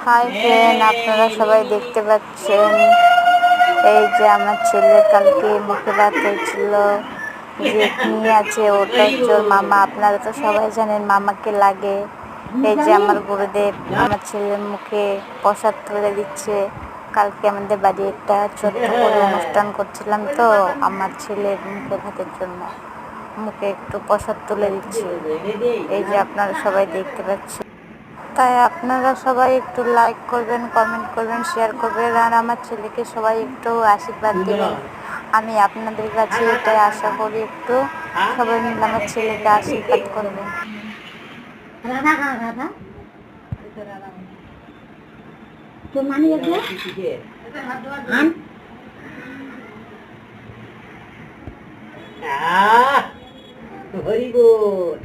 Hi friend, আপনারা সবাই দেখতে পাচ্ছেন এই যে আমার ছেলে কালকে মুখে ভাত হয়েছিল, যে নিয়ে আছে ওটা হচ্ছে ওর মামা। আপনারা তো সবাই জানেন মামাকে লাগে। এই যে আমার গুরুদেব আমার ছেলের মুখে প্রসাদ তুলে দিচ্ছে। কালকে আমাদের বাড়ি একটা ছোট্ট করে অনুষ্ঠান করছিলাম, তো আমার ছেলের মুখে ভাতের জন্য মুখে একটু প্রসাদ তুলে দিচ্ছি। এই যে আপনারা সবাই দেখতে পাচ্ছেন। তাই আপনারা সবাই একটু লাইক করবেন, কমেন্ট করবেন, শেয়ার করবেন, আর আমার ছেলেকে সবাই একটু আশীর্বাদ দেবেন। আমি আপনাদের কাছে এটাই আশা করি, একটু সবাই মিলে আমার ছেলেকে আশীর্বাদ করবেন। very good.